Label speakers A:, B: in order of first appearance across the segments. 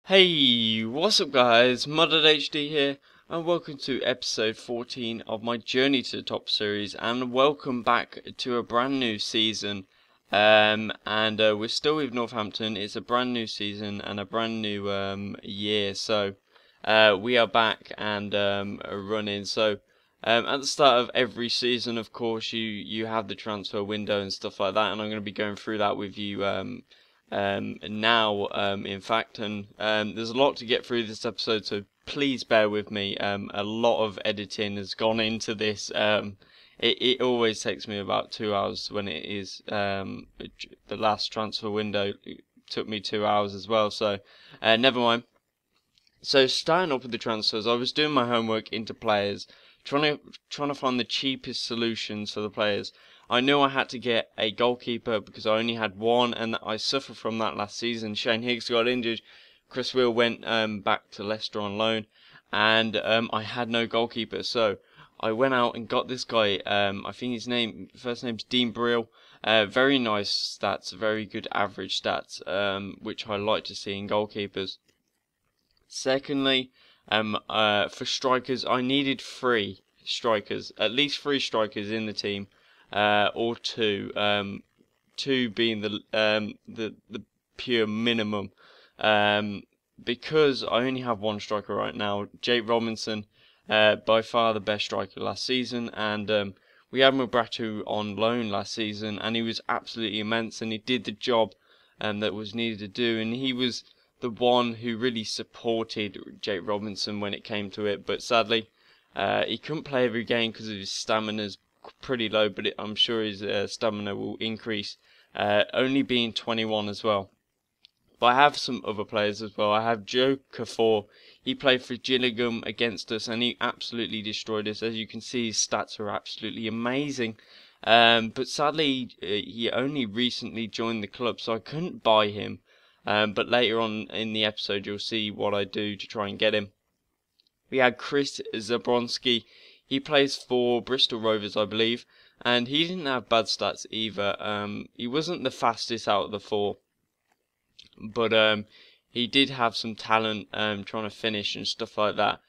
A: Hey, what's up guys, Mudded HD here, and welcome to episode 14 of my Journey to the Top series, and welcome back to a brand new season. We're still with Northampton. It's a brand new season and a brand new year, so we are back and running. So at the start of every season, of course, you have the transfer window and stuff like that, and I'm going to be going through that with you in fact, and there's a lot to get through this episode, so please bear with me. A lot of editing has gone into this. It always takes me about 2 hours when it is the last transfer window. It took me 2 hours as well, so never mind. So starting off with the transfers, I was doing my homework into players, trying to find the cheapest solutions for the players. I knew I had to get a goalkeeper because I only had one, and I suffered from that last season. Shane Higgs got injured, Chris Will went back to Leicester on loan, and I had no goalkeeper. So I went out and got this guy. I think his first name's Dean Brill. Very nice stats, very good average stats, which I like to see in goalkeepers. Secondly, for strikers, I needed 3 strikers, at least 3 strikers in the team, or 2, 2 being the pure minimum, because I only have 1 striker right now. Jake Robinson, by far the best striker last season, and we had Mubratu on loan last season, and he was absolutely immense, and he did the job that was needed to do, and he was the one who really supported Jake Robinson when it came to it. But sadly, he couldn't play every game because his stamina's pretty low, but I'm sure his stamina will increase, only being 21 as well. But I have some other players as well. I have Joe Cafor. He played for Gillingham against us, and he absolutely destroyed us. As you can see, his stats are absolutely amazing. But sadly, he only recently joined the club, so I couldn't buy him. But later on in the episode, you'll see what I do to try and get him. We had Chris Zabronsky. He plays for Bristol Rovers, I believe, and he didn't have bad stats either. He wasn't the fastest out of the 4, but he did have some talent trying to finish and stuff like that.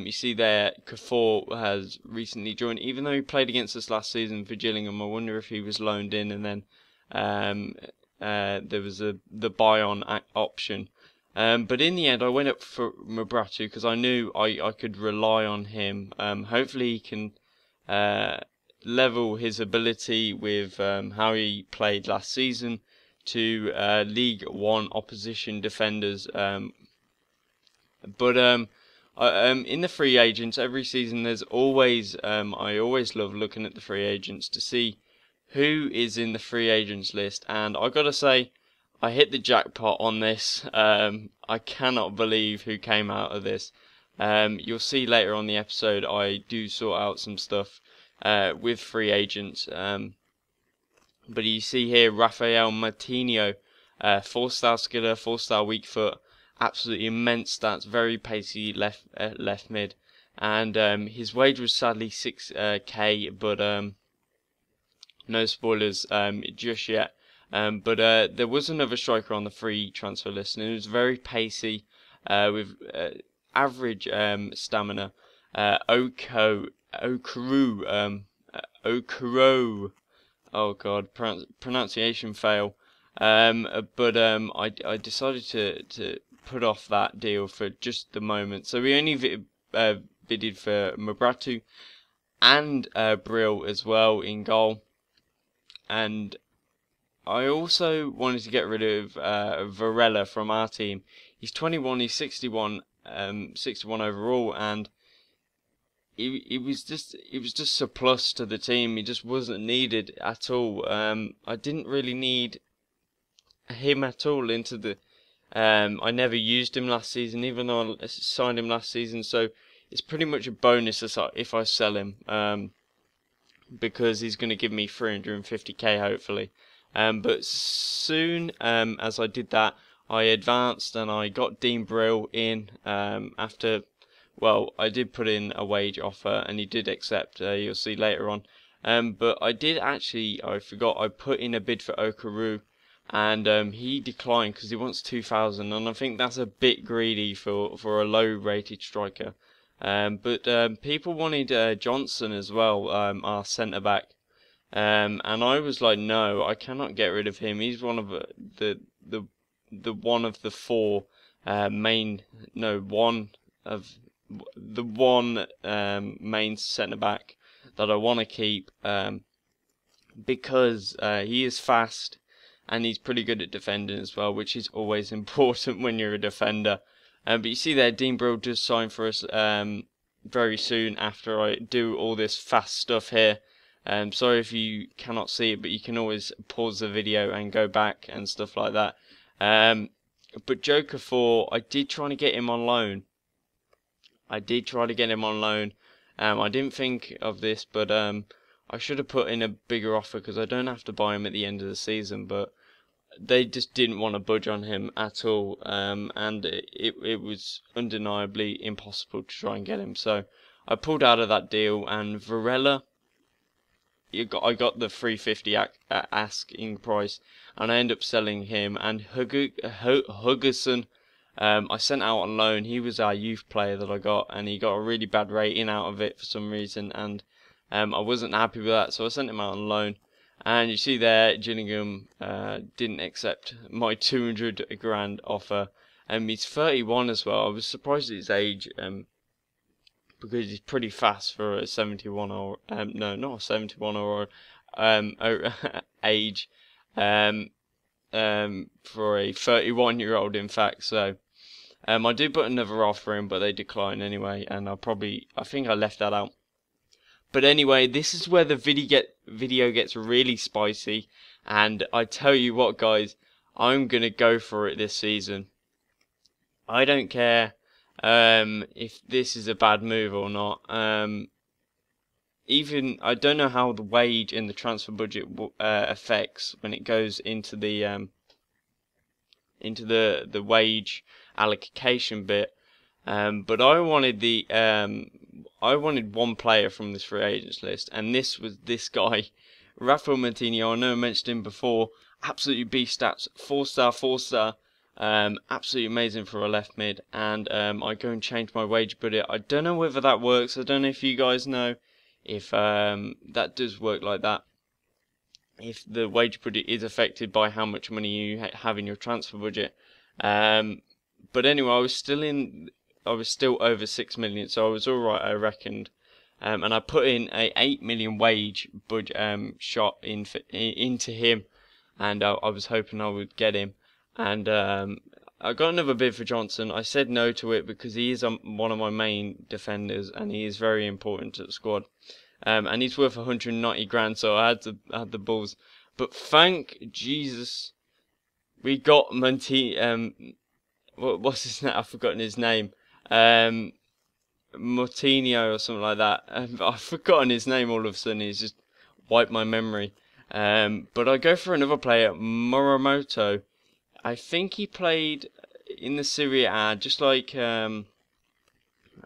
A: You see there, Cafor has recently joined, even though he played against us last season for Gillingham. I wonder if he was loaned in and then there was the buy-on option. But in the end, I went up for Mubratu because I knew I could rely on him. Hopefully he can level his ability with how he played last season to League One opposition defenders. In the free agents, every season there's always, I always love looking at the free agents to see who is in the free agents list, and I gotta say, I hit the jackpot on this. I cannot believe who came out of this. You'll see later on the episode I do sort out some stuff with free agents. But you see here Rafael Martinho, 4-star skiller, 4-star weak foot, absolutely immense stats, very pacey left mid, and his wage was sadly 6k, but no spoilers just yet. But there was another striker on the free transfer list, and it was very pacey with average stamina. Okoro. Oh god, pronunciation fail. I decided to put off that deal for just the moment. So we only bidded for Mubratu and Brill as well in goal. And I also wanted to get rid of Varela from our team. He's 21, he's 61 overall, and it was just surplus to the team. He just wasn't needed at all. I didn't really need him at all into the. I never used him last season, even though I signed him last season. So it's pretty much a bonus if I sell him. Because he's going to give me 350k hopefully. But soon as I did that, I advanced and I got Dean Brill in after. Well, I did put in a wage offer and he did accept. You'll see later on. But I forgot I put in a bid for Okoro. and he declined because he wants 2,000, and I think that's a bit greedy for a low-rated striker. But people wanted Johnson as well, our centre back, and I was like, no, I cannot get rid of him. He's one of the one of the four main, no, one of the one main centre back that I want to keep, because he is fast and he's pretty good at defending as well, which is always important when you're a defender. But you see there, Dean Brill does sign for us very soon after I do all this fast stuff here. Sorry if you cannot see it, but you can always pause the video and go back and stuff like that. But Joker 4, I did try to get him on loan. I didn't think of this, but I should have put in a bigger offer because I don't have to buy him at the end of the season. But they just didn't want to budge on him at all, and it was undeniably impossible to try and get him. So I pulled out of that deal, and Varela, I got the 350 asking price, and I ended up selling him. And Huggerson, I sent out on loan. He was our youth player that I got, and he got a really bad rating out of it for some reason, and I wasn't happy with that, so I sent him out on loan. And you see there, Gillingham didn't accept my 200 grand offer. He's 31 as well. I was surprised at his age, because he's pretty fast for a 71 or no, not a 71 or age, for a 31-year-old, in fact. So I did put another offer in, but they declined anyway, and I think I left that out. But anyway, this is where the video gets really spicy, and I tell you what, guys, I'm gonna go for it this season. I don't care if this is a bad move or not. Even I don't know how the wage and the transfer budget affects when it goes into the wage allocation bit. But I wanted one player from this free agents list, and this was this guy, Rafael Martinho. I know I mentioned him before. Absolutely beast stats, 4-star, 4-star. Absolutely amazing for a left mid. And I go and change my wage budget. I don't know whether that works. I don't know if you guys know if that does work like that. If the wage budget is affected by how much money you have in your transfer budget. But anyway, I was still over 6 million, so I was all right, I reckoned. And I put in a 8 million wage shot into him, and I was hoping I would get him. And I got another bid for Johnson. I said no to it because he is one of my main defenders, and he is very important to the squad. And he's worth 190 grand, so I had the balls. But thank Jesus, we got what's his name? I've forgotten his name. Martinho or something like that. I've forgotten his name all of a sudden. He's just wiped my memory. But I go for another player, Morimoto. I think he played in the Serie A, just like the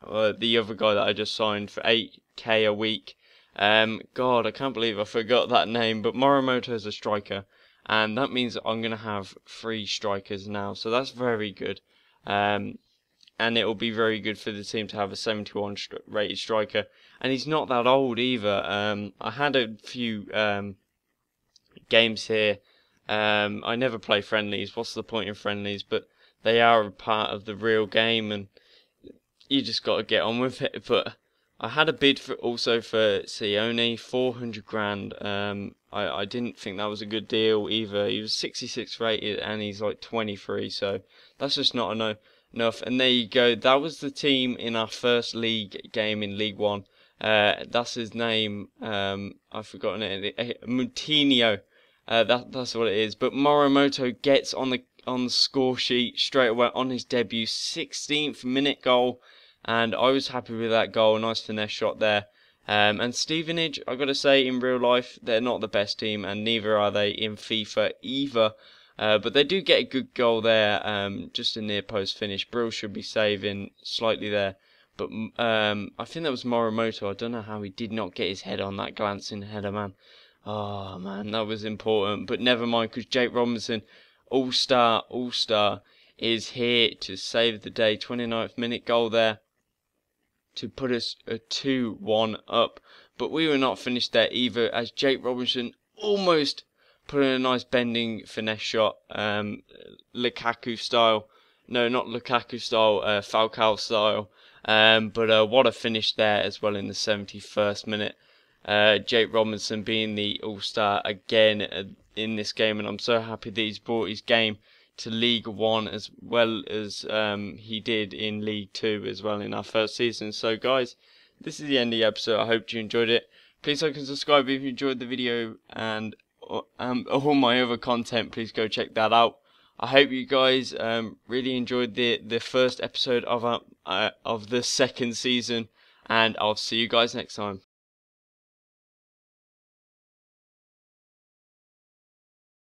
A: other guy that I just signed for 8k a week. God, I can't believe I forgot that name. But Morimoto is a striker, and that means I'm going to have 3 strikers now. So that's very good. And it will be very good for the team to have a 71 rated striker. And he's not that old either. I had a few games here. I never play friendlies. What's the point in friendlies? But they are a part of the real game, and you just got to get on with it. But I had a bid also for Sione, 400 grand. I didn't think that was a good deal either. He was 66 rated, and he's like 23, so that's just not enough. And there you go. That was the team in our first league game in League One. That's his name. I've forgotten it. Moutinho. That's what it is. But Morimoto gets on the score sheet straight away on his debut, 16th minute goal, and I was happy with that goal. Nice finesse shot there. And Stevenage, I got to say, in real life, they're not the best team, and neither are they in FIFA either. But they do get a good goal there, just a near post finish. Brill should be saving slightly there. But I think that was Morimoto. I don't know how he did not get his head on that glancing header, man. Oh man, that was important. But never mind, because Jake Robinson, all-star, is here to save the day. 29th minute goal there to put us a 2-1 up. But we were not finished there either, as Jake Robinson almost put in a nice bending finesse shot, Lukaku style. No, not Lukaku style, Falcao style. But what a finish there as well in the 71st minute. Jake Robinson being the all-star again in this game, and I'm so happy that he's brought his game to League One as well as he did in League Two as well in our first season. So guys, this is the end of the episode. I hope you enjoyed it. Please like and subscribe if you enjoyed the video, and all my other content, please go check that out. I hope you guys really enjoyed the first episode of the second season, and I'll see you guys next time.